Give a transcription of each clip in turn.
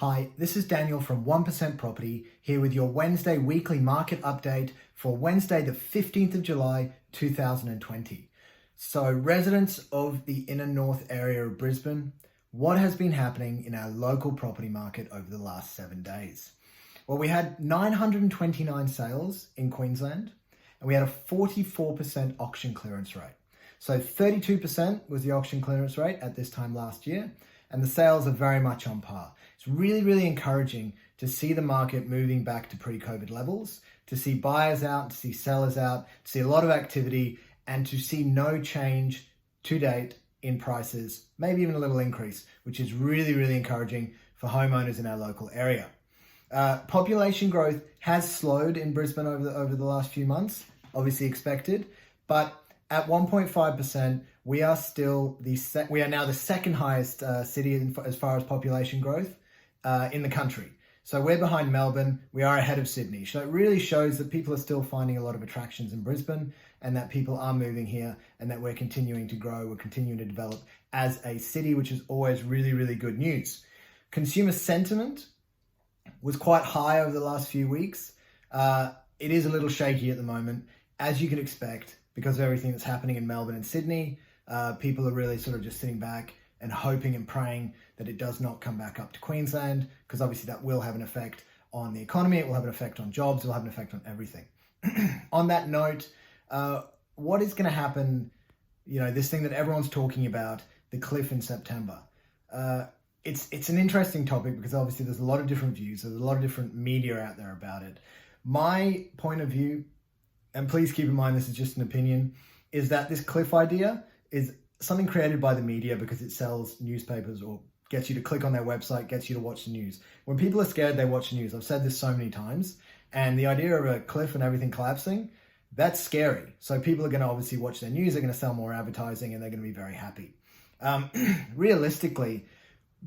Hi, this is Daniel from 1% Property here with your Wednesday weekly market update for Wednesday the 15th of July 2020. So residents of the Inner North area of Brisbane, what has been happening in our local property market over the last 7 days? Well, we had 929 sales in Queensland and we had a 44% auction clearance rate. So 32% was the auction clearance rate at this time last year, and the sales are very much on par. It's really, really encouraging to see the market moving back to pre-COVID levels, to see buyers out, to see sellers out, to see a lot of activity, and to see no change to date in prices, maybe even a little increase, which is really, really encouraging for homeowners in our local area. Population growth has slowed in Brisbane over the last few months, obviously expected, but at 1.5%, we are now the second highest city as far as population growth in the country. So we're behind Melbourne, we are ahead of Sydney. So it really shows that people are still finding a lot of attractions in Brisbane and that people are moving here and that we're continuing to grow, we're continuing to develop as a city, which is always really, really good news. Consumer sentiment was quite high over the last few weeks. It is a little shaky at the moment, as you can expect, because of everything that's happening in Melbourne and Sydney. People are really sort of just sitting back and hoping and praying that it does not come back up to Queensland, because obviously that will have an effect on the economy, it will have an effect on jobs, it will have an effect on everything. On that note, what is going to happen, this thing that everyone's talking about, the cliff in September? It's an interesting topic because obviously there's a lot of different views, there's a lot of different media out there about it. My point of view, and please keep in mind this is just an opinion, is that this cliff idea is something created by the media because it sells newspapers or gets you to click on their website, gets you to watch the news. When people are scared, they watch the news. I've said this so many times. And the idea of a cliff and everything collapsing, that's scary. So people are going to obviously watch their news, they're going to sell more advertising, and they're going to be very happy. Realistically,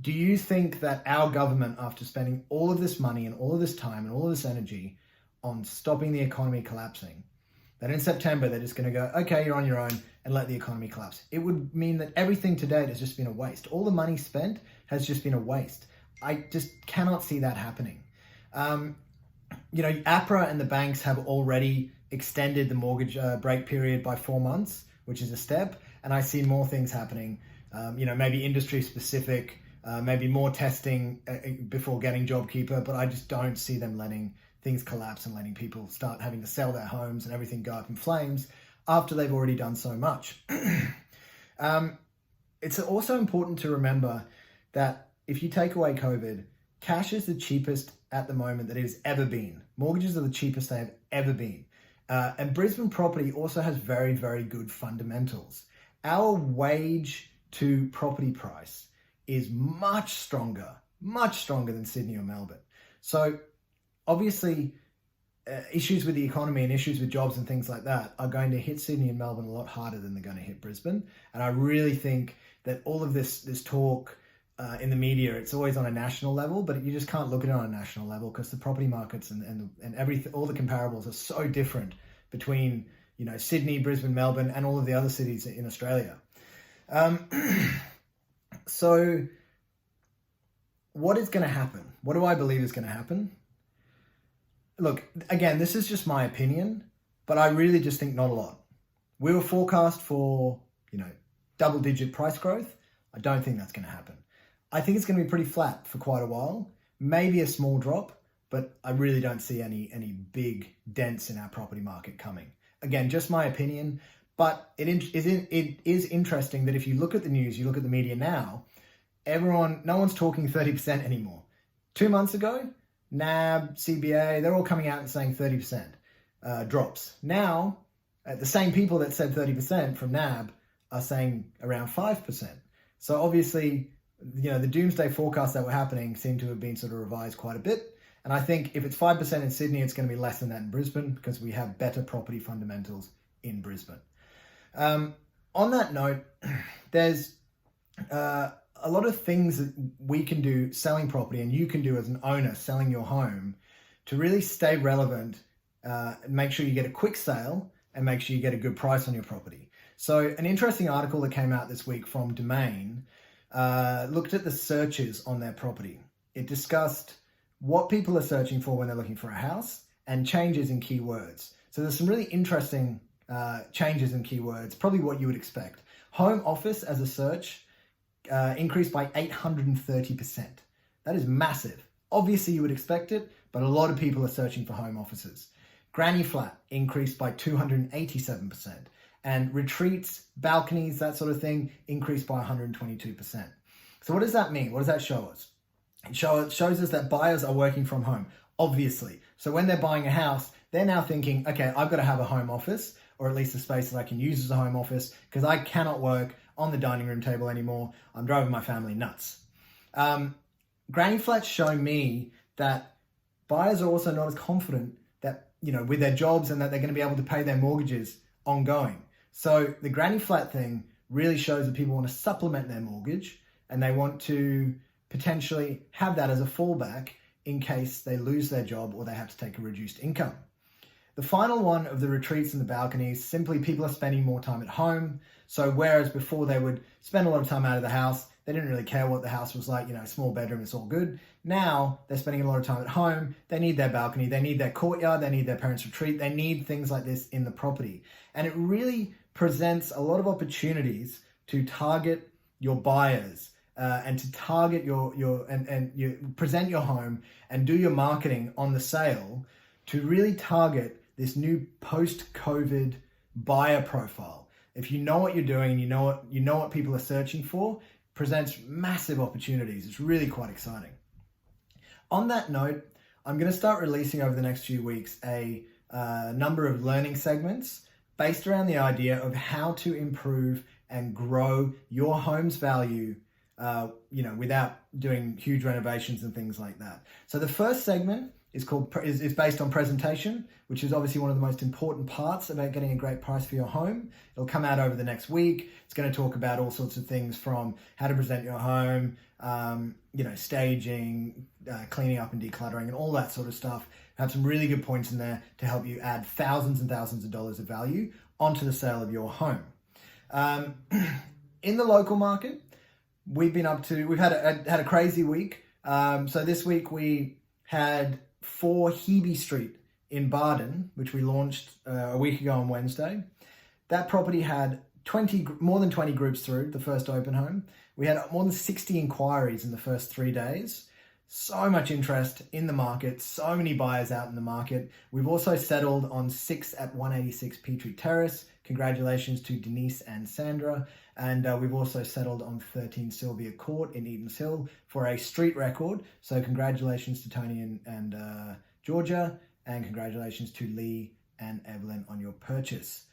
do you think that our government, after spending all of this money and all of this time and all of this energy on stopping the economy collapsing, that in September they're just going to go, okay, you're on your own, and let the economy collapse? It would mean that everything to date has just been a waste. All the money spent has just been a waste. I just cannot see that happening. APRA and the banks have already extended the mortgage break period by 4 months, which is a step, and I see more things happening. Maybe industry specific, maybe more testing before getting JobKeeper, but I just don't see them letting things collapse and letting people start having to sell their homes and everything go up in flames after they've already done so much. It's also important to remember that if you take away COVID, cash is the cheapest at the moment that it has ever been. Mortgages are the cheapest they have ever been. And Brisbane property also has very, very good fundamentals. Our wage to property price is much stronger than Sydney or Melbourne. So obviously, issues with the economy and issues with jobs and things like that are going to hit Sydney and Melbourne a lot harder than they're going to hit Brisbane. And I really think that all of this talk in the media, it's always on a national level, but you just can't look at it on a national level because the property markets and everything, all the comparables are so different between Sydney, Brisbane, Melbourne, and all of the other cities in Australia. So what is going to happen? What do I believe is going to happen? Look, again, this is just my opinion, but I really just think not a lot. We were forecast for, double-digit price growth. I don't think that's going to happen. I think it's going to be pretty flat for quite a while, maybe a small drop, but I really don't see any big dents in our property market coming. Again, just my opinion, but it is interesting that if you look at the news, you look at the media now, no one's talking 30% anymore. 2 months ago, NAB, CBA, they're all coming out and saying 30% drops. Now, the same people that said 30% from NAB are saying around 5%. So obviously, the doomsday forecasts that were happening seem to have been sort of revised quite a bit. And I think if it's 5% in Sydney, it's going to be less than that in Brisbane because we have better property fundamentals in Brisbane. On that note, there's a lot of things that we can do selling property and you can do as an owner selling your home to really stay relevant, make sure you get a quick sale and make sure you get a good price on your property. So an interesting article that came out this week from Domain looked at the searches on their property. it discussed what people are searching for when they're looking for a house and changes in keywords. So there's some really interesting changes in keywords, probably what you would expect. Home office as a search increased by 830%. That is massive. Obviously you would expect it, but a lot of people are searching for home offices. Granny flat increased by 287%. And retreats, balconies, that sort of thing increased by 122%. So what does that mean? What does that show us? It shows us that buyers are working from home, obviously. So when they're buying a house, they're now thinking, okay, I've got to have a home office, or at least a space that I can use as a home office, because I cannot work on the dining room table anymore. I'm driving my family nuts. Granny flats show me that buyers are also not as confident that, with their jobs and that they're going to be able to pay their mortgages ongoing. So the granny flat thing really shows that people want to supplement their mortgage and they want to potentially have that as a fallback in case they lose their job or they have to take a reduced income. The final one of the retreats and the balconies, simply people are spending more time at home. So whereas before they would spend a lot of time out of the house, they didn't really care what the house was like, small bedroom, it's all good. Now they're spending a lot of time at home. They need their balcony, they need their courtyard, they need their parents' retreat, they need things like this in the property. And it really presents a lot of opportunities to target your buyers and to target you present your home and do your marketing on the sale to really target this new post-COVID buyer profile. If you know what you're doing and you know what people are searching for, presents massive opportunities. It's really quite exciting. On that note, I'm going to start releasing over the next few weeks a number of learning segments based around the idea of how to improve and grow your home's value, without doing huge renovations and things like that. So the first segment is based on presentation, which is obviously one of the most important parts about getting a great price for your home. It'll come out over the next week. It's going to talk about all sorts of things from how to present your home, staging, cleaning up and decluttering and all that sort of stuff. I have some really good points in there to help you add thousands and thousands of dollars of value onto the sale of your home. In the local market, we've had a crazy week. So this week we had 4 Hebe Street in Barden, which we launched a week ago on Wednesday. That property had more than 20 groups through the first open home. We had more than 60 inquiries in the first 3 days. So much interest in the market, so many buyers out in the market. We've also settled on 6 at 186 Petrie Terrace. Congratulations to Denise and Sandra. And we've also settled on 13 Sylvia Court in Eaton's Hill for a street record. So congratulations to Tony and Georgia, and congratulations to Lee and Evelyn on your purchase.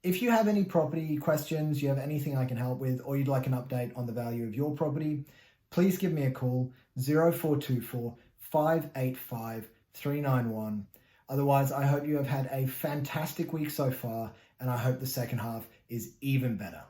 If you have any property questions, you have anything I can help with, or you'd like an update on the value of your property, please give me a call, 0424 585 391. Otherwise, I hope you have had a fantastic week so far, and I hope the second half is even better.